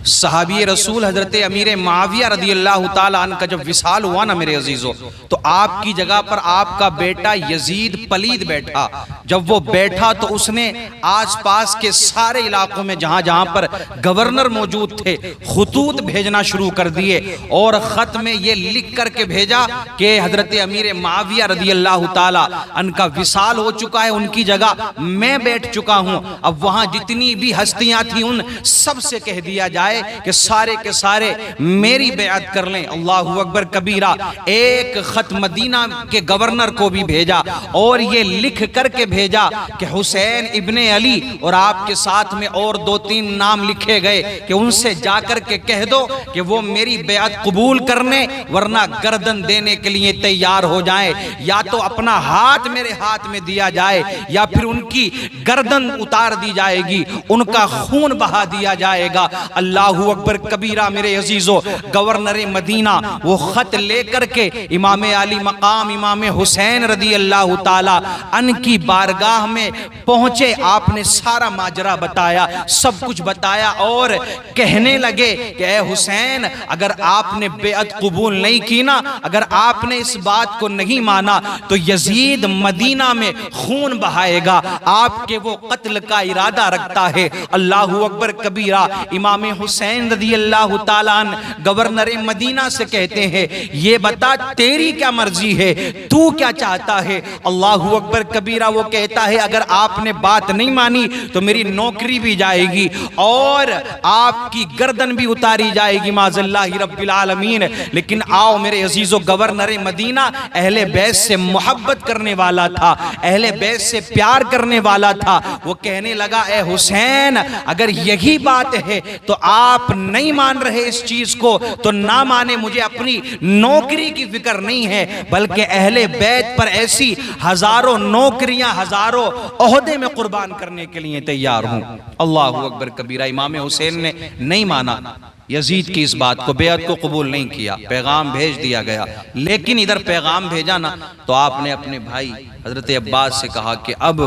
सहाबी रसूल हजरत अमीर माविया रदी अल्लाह ताला अन्हु का जब विसाल हुआ ना मेरे अजीजों, तो आपकी जगह पर आपका बेटा यजीद पलीद बैठा। जब वो बैठा तो उसने आसपास के सारे इलाकों में जहां जहां पर गवर्नर मौजूद थे खुतूत भेजना शुरू कर दिए, और खत में ये लिख करके भेजा कि हजरत अमीर माविया रदी अल्लाह ताला अन्हु का विसाल हो चुका है, उनकी जगह मैं बैठ चुका हूं। अब वहां जितनी भी हस्तियां थी उन सब से कह दिया जाए कि सारे के सारे मेरी बेअत कर लें। अल्लाहु अकबर कबीरा। एक खत मदीना के गवर्नर को भी भेजा और ये लिख करके भेजा कि हुसैन इब्ने अली, और आपके साथ में और 2-3 नाम लिखे गए कि उनसे जाकर के कह दो कि वो मेरी बेअत कबूल करने, वरना गर्दन देने के लिए तैयार हो जाए। या तो अपना हाथ मेरे हाथ में दिया जाए या फिर उनकी गर्दन उतार दी जाएगी, उनका खून बहा दिया जाएगा। अल्लाहु अकबर कबीरा। मेरे अजीजों, गवर्नर मदीना वो खत लेकर के इमाम आली मकाम इमाम हुसैन रदी अल्लाह ताला अन्हु की बारगाह में पहुंचे। आपने सारा माजरा बताया, सब कुछ बताया और कहने लगे कि ए हुसैन, अगर आपने बेअत कबूल नहीं की ना, अगर आपने इस बात को नहीं माना तो यजीद मदीना में खून बहाएगा, आपके वो कत्ल का इरादा रखता है। अल्लाहु अकबर कबीरा। इमाम हुसैन रदी अल्लाह ताला अन्हु गवर्नर मदीना से कहते हैं, ये बता तेरी क्या मर्जी है, तू क्या चाहता है। अल्लाहु अकबर कबीरा। वो कहता है, अगर आपने बात नहीं मानी तो मेरी नौकरी भी जाएगी और आपकी गर्दन भी उतारी जाएगी माज़ल्लाहि रब्बिल आलमीन। लेकिन आओ मेरे अजीजों, गवर्नर मदीना अहले बैत से मोहब्बत करने वाला था, अहले बैत से प्यार करने वाला था। वो कहने लगा, ए हुसैन, अगर यही बात है तो आप नहीं मान रहे इस चीज को तो ना माने, मुझे अपनी नौकरी की फिक्र नहीं है, बल्कि अहले बैत पर ऐसी हजारों नौकरियां, हजारों ओहदे में कुर्बान करने के लिए तैयार हूं। अल्लाहु अकबर कबीरा। इमाम हुसैन ने नहीं माना यजीद की इस बात को, बेअत को कबूल नहीं किया। पैगाम भेज दिया गया, लेकिन इधर पैगाम भेजा ना तो आपने अपने भाई हजरत अब्बास से कहा कि अब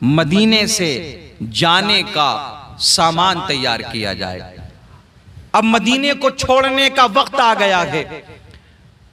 मदीने से जाने का सामान तैयार किया जाए, अब मदीने को छोड़ने का वक्त आ गया है,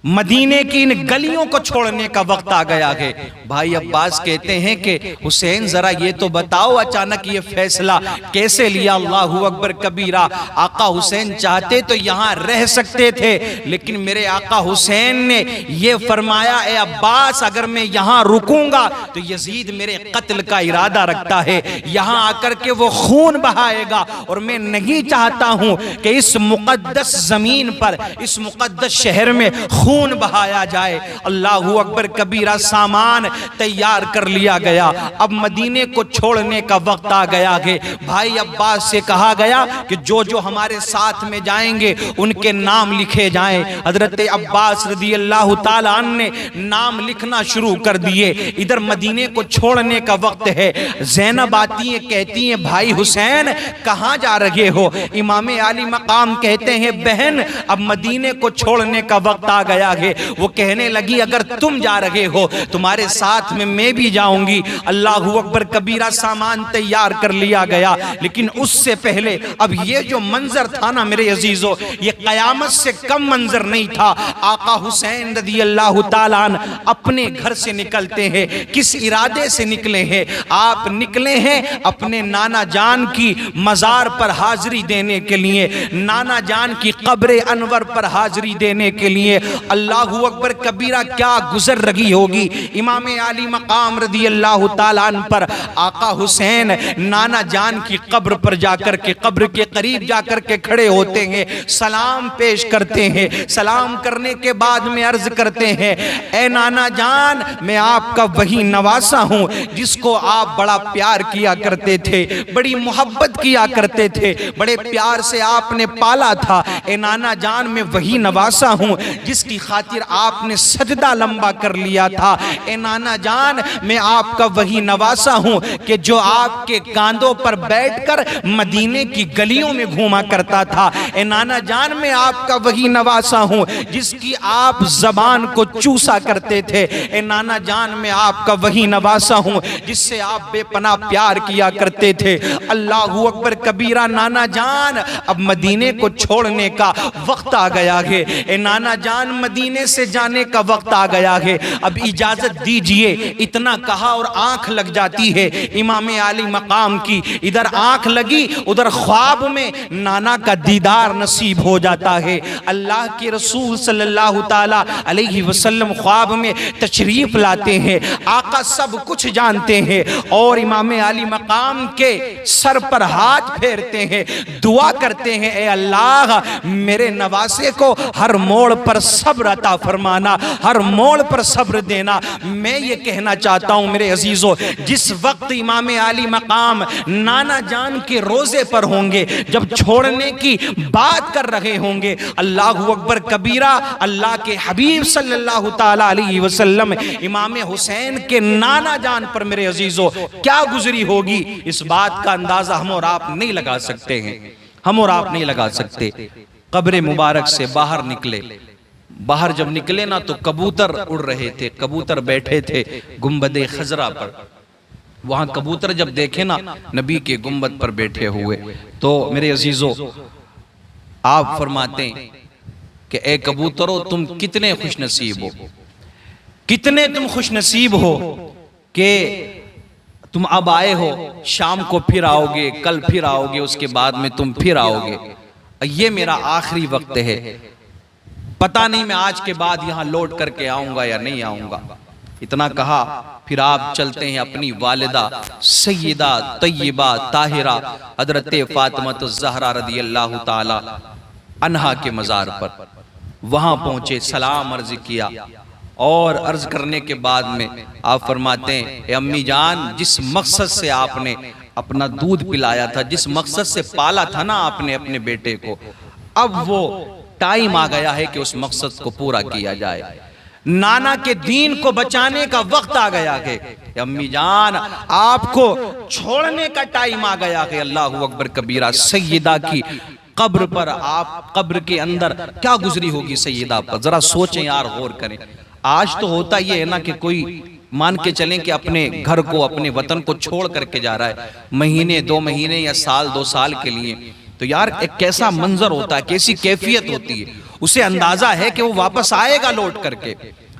मदीने की इन गलियों को छोड़ने का वक्त आ गया है। भाई अब्बास कहते हैं कि हुसैन जरा ये तो बताओ, अचानक ये फैसला कैसे लिया। अल्लाहु अकबर कबीरा। आका हुसैन चाहते तो यहाँ रह सकते थे, लेकिन मेरे आका हुसैन ने ये फरमाया, ए अब्बास, अगर मैं यहाँ रुकूंगा तो यजीद मेरे कत्ल का इरादा रखता है, यहाँ आकर के वो खून बहाएगा, और मैं नहीं चाहता हूँ कि इस मुकद्दस जमीन पर, इस मुकद्दस शहर में खून बहाया जाए। अल्लाहु अकबर कबीरा। सामान तैयार कर लिया गया, अब मदीने को छोड़ने का वक्त आ गया है। भाई अब्बास से कहा गया कि जो जो हमारे साथ में जाएंगे उनके नाम लिखे जाएं। हजरत अब्बास रदी अल्लाह ताला अन्हु ने नाम लिखना शुरू कर दिए। इधर मदीने को छोड़ने का वक्त है। ज़ैनब आती है, कहती है, भाई हुसैन कहाँ जा रहे हो। इमाम आली मकाम कहते हैं, बहन अब मदीने को छोड़ने का वक्त आ गया है। वो कहने लगी, अगर तुम जा रहे हो तुम्हारे साथ में मैं भी जाऊंगी। अल्लाहु अकबर कबीरा। सामान तैयार कर लिया गया, लेकिन उससे पहले अब ये जो मंजर था ना मेरे अजीजों, ये कयामत से कम मंजर नहीं था। आका हुसैन रदी अल्लाह ताला अन्हु अपने घर से निकलते हैं। किस इरादे से निकले हैं? आप निकले हैं अपने नाना जान की मजार पर हाजिरी देने के लिए, नाना जान की कब्र अनवर पर हाजिरी देने के लिए। अल्लाहु अकबर कबीरा। क्या गुजर रही होगी इमाम आली मकाम रदी अल्लाह ताला अन्हु पर। आका हुसैन नाना जान की कब्र पर जाकर के, कब्र के करीब जाकर के खड़े होते हैं, सलाम पेश करते हैं। सलाम करने के बाद में अर्ज करते हैं, ए नाना जान, मैं आपका वही नवासा हूं जिसको आप बड़ा प्यार किया करते थे, बड़ी मोहब्बत किया करते थे, बड़े प्यार से आपने पाला था। ए नाना जान, मैं वही नवासा हूं जिसकी खातिर आपने सजदा लंबा कर लिया था। ए नाना जान, मैं आपका वही नवासा हूँ कि जो आपके कांधों पर बैठकर मदीने की गलियों में घूमा करता था। ए नाना जान, मैं आपका वही नवासा हूँ जिसकी आप जबान को चूसा करते थे। ए नाना जान, मैं आपका वही नवासा हूँ जिससे आप बेपनाह प्यार किया करते थे। अल्लाहू अकबर कबीरा। नाना जान, अब मदीने को छोड़ने का वक्त आ गया है। ए नाना जान, मदीने से जाने का वक्त आ गया है, अब इजाजत दीजिए। इतना कहा और आंख लग जाती है इमाम आली मकाम की। इधर आंख लगी, उधर ख्वाब में नाना का दीदार नसीब हो जाता है। अल्लाह के रसूल सल्लल्लाहु ताला अलैहि वसल्लम ख्वाब में तशरीफ लाते हैं। आका सब कुछ जानते हैं और इमाम आली मकाम के सर पर हाथ फेरते हैं, दुआ करते हैं, ए अल्लाह मेरे नवासे को हर मोड़ पर सब्र अता फरमाना, हर मोड़ पर सब्र देना। मैं ये कहना चाहता हूं मेरे अजीजों, जिस वक्त इमाम आली मकाम नाना जान के रोजे पर होंगे, जब छोड़ने की बात कर रहे होंगे, अल्लाहू अकबर कबीरा, अल्लाह के हबीब सल्लल्लाहु ताला अलैहि वसल्लम इमाम हुसैन के नाना जान पर मेरे अजीजों क्या गुजरी होगी, इस बात का अंदाजा हम और आप नहीं लगा सकते हैं, हम और आप नहीं लगा सकते। कब्र मुबारक से बाहर निकले, बाहर जब निकले ना तो कबूतर उड़ रहे थे, कबूतर बैठे थे गुंबदे खजरा पर। वहां कबूतर जब देखे ना नबी के गुंबद पर बैठे हुए, तो मेरे अजीजों आप फरमाते हैं कि ए कबूतरों, तुम कितने खुशनसीब हो, कितने तुम खुशनसीब हो कि तुम अब आए हो, शाम को फिर आओगे, कल फिर आओगे, उसके बाद में तुम फिर आओगे। ये मेरा आखिरी वक्त है, पता नहीं मैं आज के बाद यहां लौट करके आऊंगा या नहीं आऊंगा। इतना कहा, फिर आप चलते हैं अपनी वालिदा सैयदा तय्यबा ताहिरा हजरत फातिमा ज़हरा रदियल्लाहु ताला अन्हा के मज़ार पर। वहां पहुंचे, सलाम अर्ज किया और अर्ज करने के बाद में आप फरमाते हैं, ए अम्मी जान, जिस मकसद से आपने अपना दूध पिलाया था, जिस मकसद से पाला था ना आपने अपने बेटे को, अब वो टाइम आ गया है कि उस मकसद को पूरा किया जाए। नाना के दीन को बचाने का वक्त आ गया है। अम्मी जान, आपको छोड़ने का टाइम आ गया है। अल्लाहू अकबर कबीरा। सैयदा की कब्र पर, आप कब्र के अंदर क्या गुजरी होगी सैयदा पर, जरा सोचें यार, गौर करें। आज तो होता ये है ना कि कोई मान के चलें कि अपने घर को, अपने वतन को छोड़ करके जा रहा है महीने 2 महीने या साल 2 साल के लिए, तो यार एक कैसा मंजर होता है, कैसी कैफियत होती है। उसे अंदाजा है कि वो वापस आएगा, लौट करके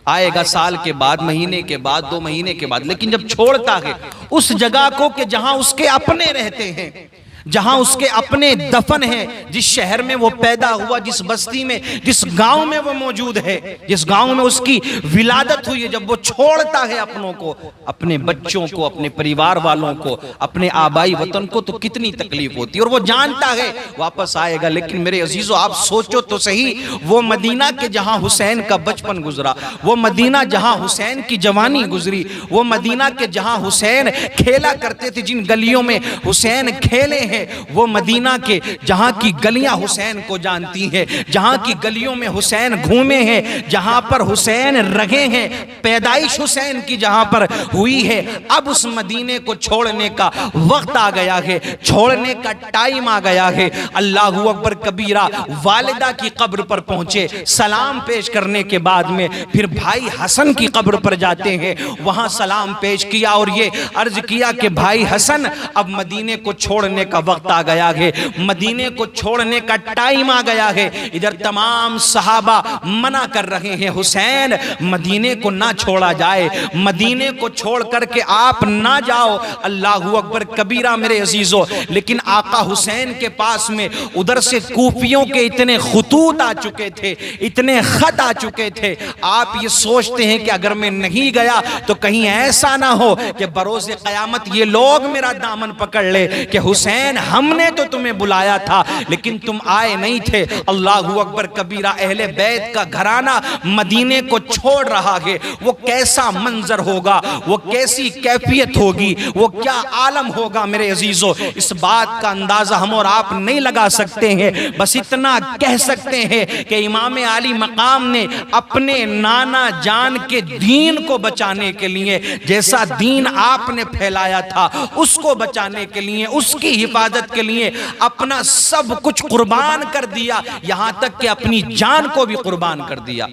आएगा साल के बाद, महीने के बाद, 2 महीने के बाद। लेकिन जब छोड़ता है उस जगह को कि जहां उसके अपने रहते हैं, जहां उसके अपने दफन हैं, जिस शहर में वो पैदा हुआ, जिस बस्ती में, जिस गांव में वो मौजूद है, जिस गांव में उसकी विलादत हुई है, जब वो छोड़ता है अपनों को, अपने बच्चों को, अपने परिवार वालों को, अपने आबाई वतन को, तो कितनी तकलीफ होती है। और वो जानता है वापस आएगा। लेकिन मेरे अजीजों, आप सोचो तो सही, वो मदीना के जहां हुसैन का बचपन गुजरा, वो मदीना जहां हुसैन की जवानी गुजरी, वो मदीना के जहां हुसैन खेला करते थे, जिन गलियों में हुसैन खेले, वो मदीना के जहां की गलियां हुसैन को जानती हैं, जहां की गलियों में हुसैन घूमे हैं, जहां पर हुसैन रगे हैं, पैदाइश हुसैन की जहां पर हुई है। अब उस मदीने को छोड़ने का वक्त आ गया है, छोड़ने का टाइम आ गया है। अल्लाहू अकबर कबीरा। वालिदा की कब्र पर पहुंचे, सलाम पेश करने के बाद में फिर भाई हसन की कब्र पर जाते हैं, वहां सलाम पेश किया और ये अर्ज किया कि भाई हसन, अब मदीने को छोड़ने का वक्त आ गया है, मदीने को छोड़ने का टाइम आ गया है। इधर तमाम सहाबा मना कर रहे हैं, हुसैन मदीने को ना छोड़ा जाए, मदीने को छोड़ करके आप ना जाओ। अल्लाहू अकबर कबीरा मेरे अजीजों। लेकिन आका हुसैन के पास में उधर से कूफियों के इतने खुतूत आ चुके थे, इतने खत आ चुके थे, आप ये सोचते हैं कि अगर मैं नहीं गया तो कहीं ऐसा ना हो कि बरोज़े क़यामत ये लोग मेरा दामन पकड़ ले कि हुसैन हुसैन हमने तो तुम्हें बुलाया था लेकिन तुम आए नहीं थे। अल्लाहू अकबर कबीरा। अहले बैत का घराना मदीने को छोड़ रहा है, वो कैसा मंजर होगा, वो कैसी कैफियत होगी, वो क्या आलम होगा मेरे अजीजों, इस बात का अंदाजा हम और आप नहीं लगा सकते हैं। बस इतना कह सकते हैं कि इमाम आली मकाम ने अपने नाना जान के दीन को बचाने के लिए, जैसा दीन आपने फैलाया था उसको बचाने के लिए, उसकी हिफाजत के लिए अपना सब कुछ कुर्बान कर दिया, यहां तक कि अपनी जान को भी कुर्बान कर दिया।